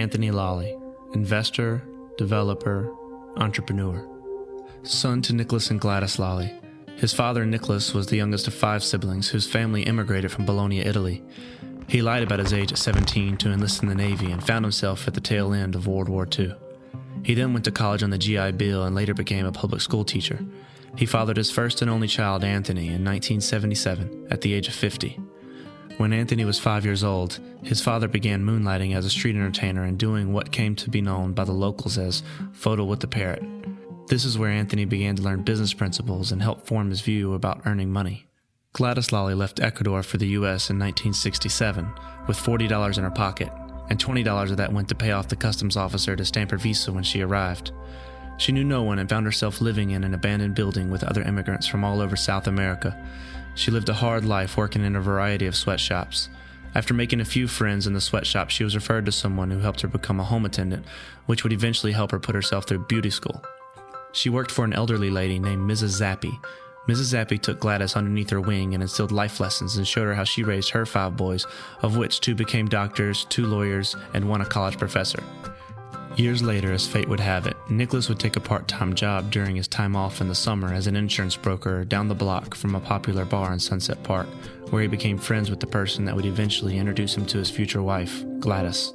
Anthony Lolli, investor, developer, entrepreneur. Son to Nicholas and Gladys Lolli. His father, Nicholas, was the youngest of 5 siblings whose family immigrated from Bologna, Italy. He lied about his age at 17 to enlist in the Navy and found himself at the tail end of World War II. He then went to college on the GI Bill and later became a public school teacher. He fathered his first and only child, Anthony, in 1977 at the age of 50. When Anthony was 5 years old, his father began moonlighting as a street entertainer and doing what came to be known by the locals as photo with the parrot. This is where Anthony began to learn business principles and help form his view about earning money. Gladys Lolli left Ecuador for the U.S. in 1967 with $40 in her pocket, and $20 of that went to pay off the customs officer to stamp her visa when she arrived. She knew no one and found herself living in an abandoned building with other immigrants from all over South America. She lived a hard life working in a variety of sweatshops. After making a few friends in the sweatshop, she was referred to someone who helped her become a home attendant, which would eventually help her put herself through beauty school. She worked for an elderly lady named Mrs. Zappi. Mrs. Zappi took Gladys underneath her wing and instilled life lessons and showed her how she raised her 5 boys, of which 2 became doctors, 2 lawyers, and 1 a college professor. Years later, as fate would have it, Nicholas would take a part-time job during his time off in the summer as an insurance broker down the block from a popular bar in Sunset Park, where he became friends with the person that would eventually introduce him to his future wife, Gladys.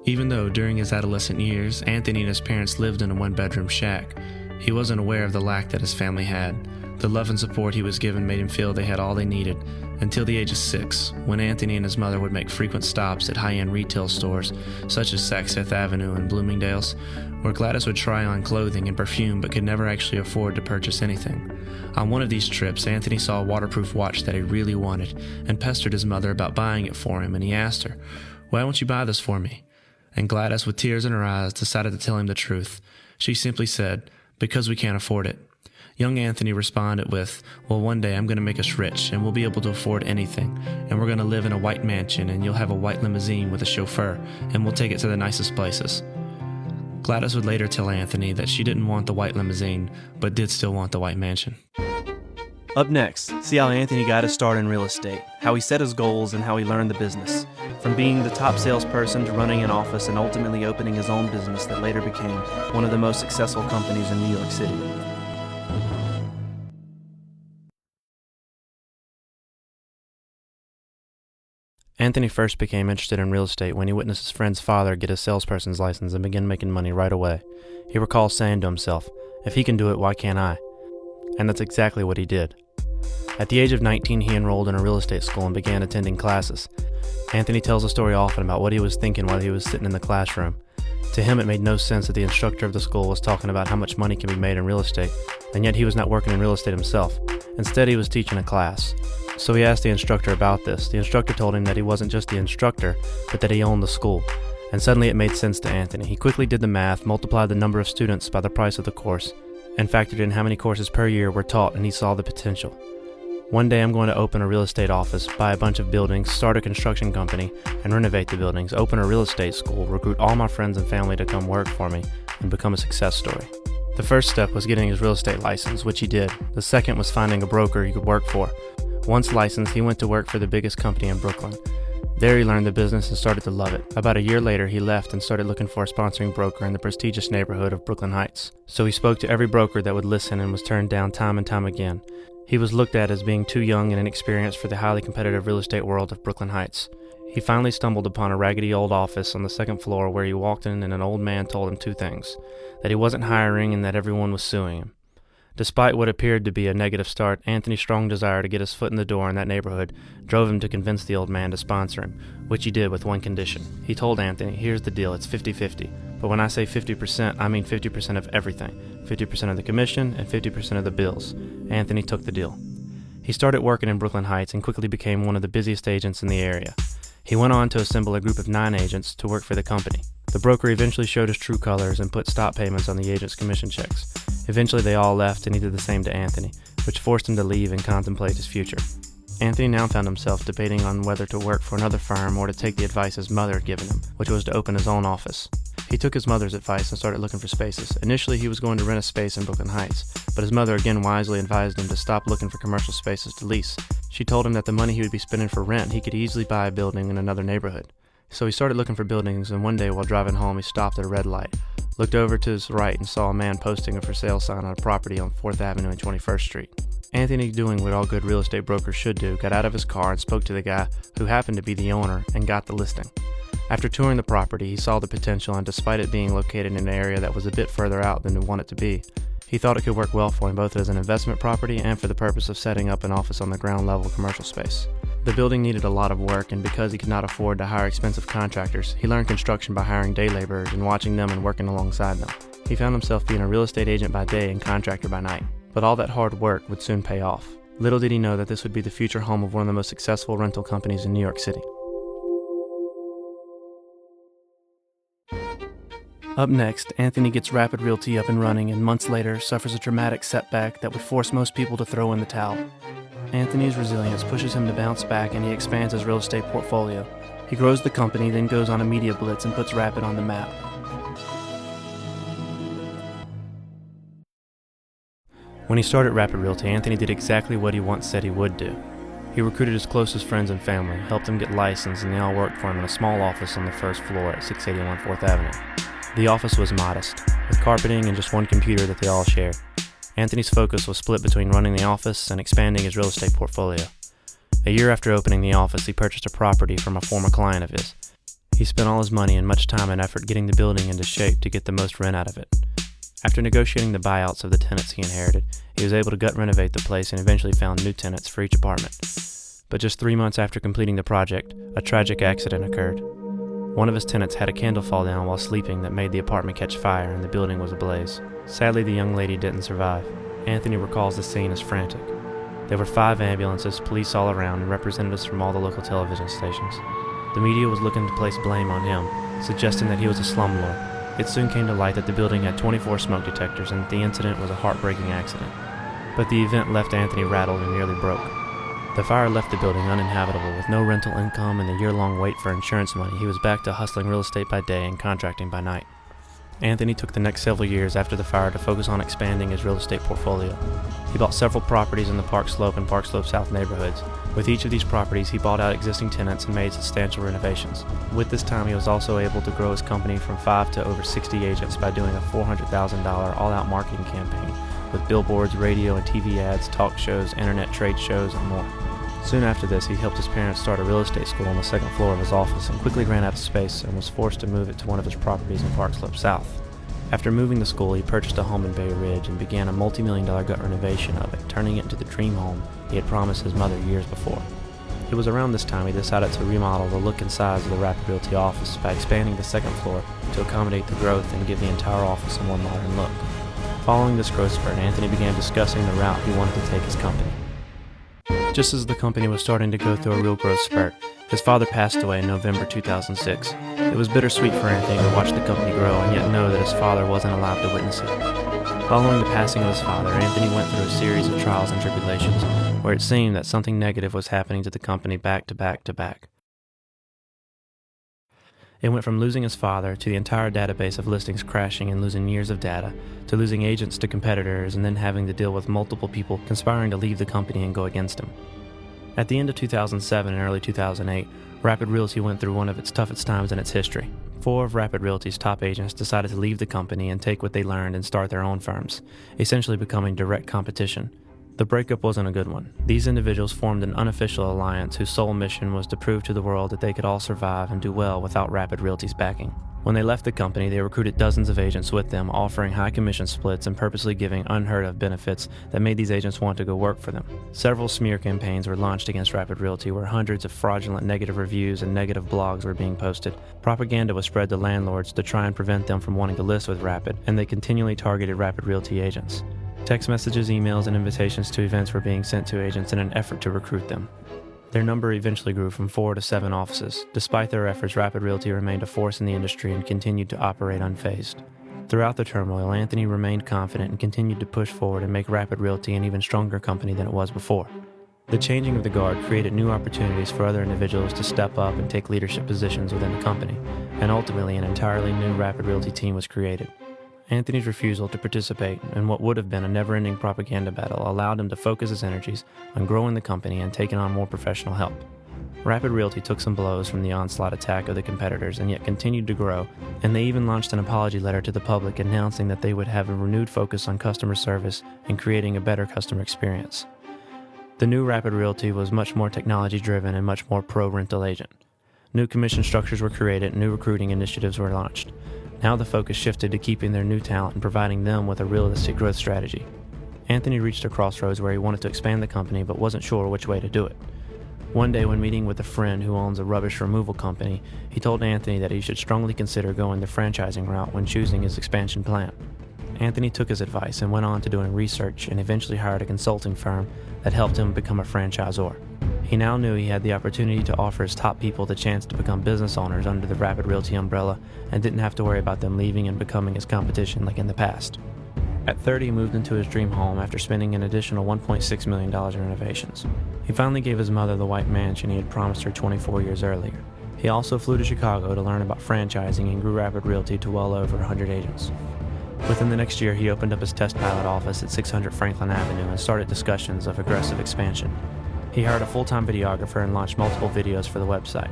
Even though during his adolescent years, Anthony and his parents lived in a 1-bedroom shack, he wasn't aware of the lack that his family had. The love and support he was given made him feel they had all they needed, until the age of 6, when Anthony and his mother would make frequent stops at high-end retail stores, such as Saks Fifth Avenue and Bloomingdale's, where Gladys would try on clothing and perfume but could never actually afford to purchase anything. On one of these trips, Anthony saw a waterproof watch that he really wanted, and pestered his mother about buying it for him, and he asked her, "Why won't you buy this for me?" And Gladys, with tears in her eyes, decided to tell him the truth. She simply said, "Because we can't afford it." Young Anthony responded with, "Well, one day I'm going to make us rich, and we'll be able to afford anything, and we're going to live in a white mansion, and you'll have a white limousine with a chauffeur, and we'll take it to the nicest places." Gladys would later tell Anthony that she didn't want the white limousine, but did still want the white mansion. Up next, see how Anthony got his start in real estate, how he set his goals, and how he learned the business. From being the top salesperson to running an office and ultimately opening his own business that later became one of the most successful companies in New York City. Anthony first became interested in real estate when he witnessed his friend's father get his salesperson's license and begin making money right away. He recalls saying to himself, "If he can do it, why can't I?" And that's exactly what he did. At the age of 19, he enrolled in a real estate school and began attending classes. Anthony tells a story often about what he was thinking while he was sitting in the classroom. To him, it made no sense that the instructor of the school was talking about how much money can be made in real estate, and yet he was not working in real estate himself. Instead, he was teaching a class. So he asked the instructor about this. The instructor told him that he wasn't just the instructor, but that he owned the school. And suddenly it made sense to Anthony. He quickly did the math, multiplied the number of students by the price of the course, and factored in how many courses per year were taught, and he saw the potential. One day I'm going to open a real estate office, buy a bunch of buildings, start a construction company, and renovate the buildings, open a real estate school, recruit all my friends and family to come work for me, and become a success story. The first step was getting his real estate license, which he did. The second was finding a broker he could work for. Once licensed, he went to work for the biggest company in Brooklyn. There he learned the business and started to love it. About a year later, he left and started looking for a sponsoring broker in the prestigious neighborhood of Brooklyn Heights. So he spoke to every broker that would listen and was turned down time and time again. He was looked at as being too young and inexperienced for the highly competitive real estate world of Brooklyn Heights. He finally stumbled upon a raggedy old office on the 2nd floor where he walked in and an old man told him 2 things: that he wasn't hiring and that everyone was suing him. Despite what appeared to be a negative start, Anthony's strong desire to get his foot in the door in that neighborhood drove him to convince the old man to sponsor him, which he did with one condition. He told Anthony, "Here's the deal, it's 50-50. But when I say 50%, I mean 50% of everything. 50% of the commission and 50% of the bills." Anthony took the deal. He started working in Brooklyn Heights and quickly became one of the busiest agents in the area. He went on to assemble a group of 9 agents to work for the company. The broker eventually showed his true colors and put stop payments on the agents' commission checks. Eventually they all left and he did the same to Anthony, which forced him to leave and contemplate his future. Anthony now found himself debating on whether to work for another firm or to take the advice his mother had given him, which was to open his own office. He took his mother's advice and started looking for spaces. Initially he was going to rent a space in Brooklyn Heights, but his mother again wisely advised him to stop looking for commercial spaces to lease. She told him that the money he would be spending for rent he could easily buy a building in another neighborhood. So he started looking for buildings, and one day while driving home, he stopped at a red light, looked over to his right, and saw a man posting a for sale sign on a property on 4th Avenue and 21st Street. Anthony, doing what all good real estate brokers should do, got out of his car and spoke to the guy who happened to be the owner and got the listing. After touring the property, he saw the potential, and despite it being located in an area that was a bit further out than he wanted it to be, he thought it could work well for him both as an investment property and for the purpose of setting up an office on the ground level commercial space. The building needed a lot of work, and because he could not afford to hire expensive contractors, he learned construction by hiring day laborers and watching them and working alongside them. He found himself being a real estate agent by day and contractor by night. But all that hard work would soon pay off. Little did he know that this would be the future home of one of the most successful rental companies in New York City. Up next, Anthony gets Rapid Realty up and running, and months later suffers a dramatic setback that would force most people to throw in the towel. Anthony's resilience pushes him to bounce back, and he expands his real estate portfolio. He grows the company, then goes on a media blitz and puts Rapid on the map. When he started Rapid Realty, Anthony did exactly what he once said he would do. He recruited his closest friends and family, helped them get licensed, and they all worked for him in a small office on the first floor at 681 4th Avenue. The office was modest, with carpeting and just one computer that they all shared. Anthony's focus was split between running the office and expanding his real estate portfolio. A year after opening the office, he purchased a property from a former client of his. He spent all his money and much time and effort getting the building into shape to get the most rent out of it. After negotiating the buyouts of the tenants he inherited, he was able to gut renovate the place and eventually found new tenants for each apartment. But just 3 months after completing the project, a tragic accident occurred. One of his tenants had a candle fall down while sleeping that made the apartment catch fire, and the building was ablaze. Sadly, the young lady didn't survive. Anthony recalls the scene as frantic. There were 5 ambulances, police all around, and representatives from all the local television stations. The media was looking to place blame on him, suggesting that he was a slumlord. It soon came to light that the building had 24 smoke detectors and that the incident was a heartbreaking accident. But the event left Anthony rattled and nearly broke. The fire left the building uninhabitable. With no rental income and the year-long wait for insurance money, he was back to hustling real estate by day and contracting by night. Anthony took the next several years after the fire to focus on expanding his real estate portfolio. He bought several properties in the Park Slope and Park Slope South neighborhoods. With each of these properties, he bought out existing tenants and made substantial renovations. With this time, he was also able to grow his company from 5 to over 60 agents by doing a $400,000 all-out marketing campaign with billboards, radio and TV ads, talk shows, internet trade shows, and more. Soon after this, he helped his parents start a real estate school on the second floor of his office and quickly ran out of space and was forced to move it to one of his properties in Park Slope South. After moving the school, he purchased a home in Bay Ridge and began a multi-million-dollar gut renovation of it, turning it into the dream home he had promised his mother years before. It was around this time he decided to remodel the look and size of the Rapid Realty office by expanding the second floor to accommodate the growth and give the entire office a more modern look. Following this growth spurt, Anthony began discussing the route he wanted to take his company. Just as the company was starting to go through a real growth spurt, his father passed away in November 2006. It was bittersweet for Anthony to watch the company grow and yet know that his father wasn't allowed to witness it. Following the passing of his father, Anthony went through a series of trials and tribulations where it seemed that something negative was happening to the company back to back to back. It went from losing his father to the entire database of listings crashing and losing years of data, to losing agents to competitors and then having to deal with multiple people conspiring to leave the company and go against him. At the end of 2007 and early 2008, Rapid Realty went through one of its toughest times in its history. 4 of Rapid Realty's top agents decided to leave the company and take what they learned and start their own firms, essentially becoming direct competition. The breakup wasn't a good one. These individuals formed an unofficial alliance whose sole mission was to prove to the world that they could all survive and do well without Rapid Realty's backing. When they left the company, they recruited dozens of agents with them, offering high commission splits and purposely giving unheard of benefits that made these agents want to go work for them. Several smear campaigns were launched against Rapid Realty where hundreds of fraudulent negative reviews and negative blogs were being posted. Propaganda was spread to landlords to try and prevent them from wanting to list with Rapid, and they continually targeted Rapid Realty agents. Text messages, emails, and invitations to events were being sent to agents in an effort to recruit them. Their number eventually grew from 4 to 7 offices. Despite their efforts, Rapid Realty remained a force in the industry and continued to operate unfazed. Throughout the turmoil, Anthony remained confident and continued to push forward and make Rapid Realty an even stronger company than it was before. The changing of the guard created new opportunities for other individuals to step up and take leadership positions within the company, and ultimately an entirely new Rapid Realty team was created. Anthony's refusal to participate in what would have been a never-ending propaganda battle allowed him to focus his energies on growing the company and taking on more professional help. Rapid Realty took some blows from the onslaught attack of the competitors and yet continued to grow, and they even launched an apology letter to the public announcing that they would have a renewed focus on customer service and creating a better customer experience. The new Rapid Realty was much more technology-driven and much more pro-rental agent. New commission structures were created and new recruiting initiatives were launched. Now the focus shifted to keeping their new talent and providing them with a realistic growth strategy. Anthony reached a crossroads where he wanted to expand the company but wasn't sure which way to do it. One day when meeting with a friend who owns a rubbish removal company, he told Anthony that he should strongly consider going the franchising route when choosing his expansion plan. Anthony took his advice and went on to doing research and eventually hired a consulting firm that helped him become a franchisor. He now knew he had the opportunity to offer his top people the chance to become business owners under the Rapid Realty umbrella and didn't have to worry about them leaving and becoming his competition like in the past. At 30, he moved into his dream home after spending an additional $1.6 million in renovations. He finally gave his mother the white mansion he had promised her 24 years earlier. He also flew to Chicago to learn about franchising and grew Rapid Realty to well over 100 agents. Within the next year, he opened up his test pilot office at 600 Franklin Avenue and started discussions of aggressive expansion. He hired a full-time videographer and launched multiple videos for the website.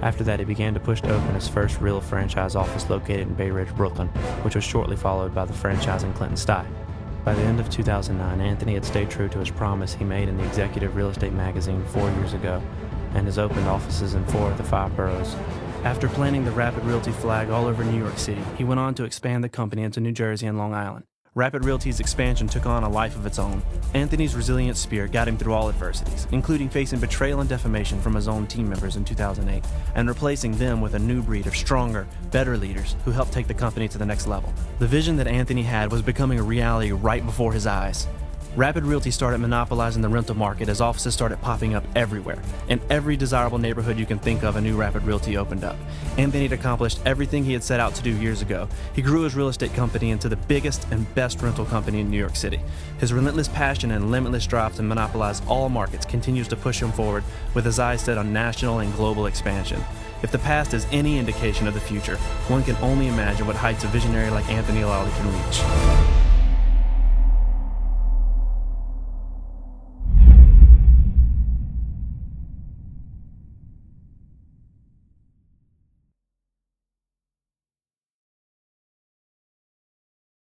After that, he began to push to open his first real franchise office located in Bay Ridge, Brooklyn, which was shortly followed by the franchise in Clinton Stye. By the end of 2009, Anthony had stayed true to his promise he made in the Executive Real Estate magazine 4 years ago and has opened offices in 4 of the 5 boroughs. After planting the Rapid Realty flag all over New York City, he went on to expand the company into New Jersey and Long Island. Rapid Realty's expansion took on a life of its own. Anthony's resilient spirit got him through all adversities, including facing betrayal and defamation from his own team members in 2008, and replacing them with a new breed of stronger, better leaders who helped take the company to the next level. The vision that Anthony had was becoming a reality right before his eyes. Rapid Realty started monopolizing the rental market as offices started popping up everywhere. In every desirable neighborhood you can think of, a new Rapid Realty opened up. Anthony had accomplished everything he had set out to do years ago. He grew his real estate company into the biggest and best rental company in New York City. His relentless passion and limitless drive to monopolize all markets continues to push him forward with his eyes set on national and global expansion. If the past is any indication of the future, one can only imagine what heights a visionary like Anthony Lolli can reach.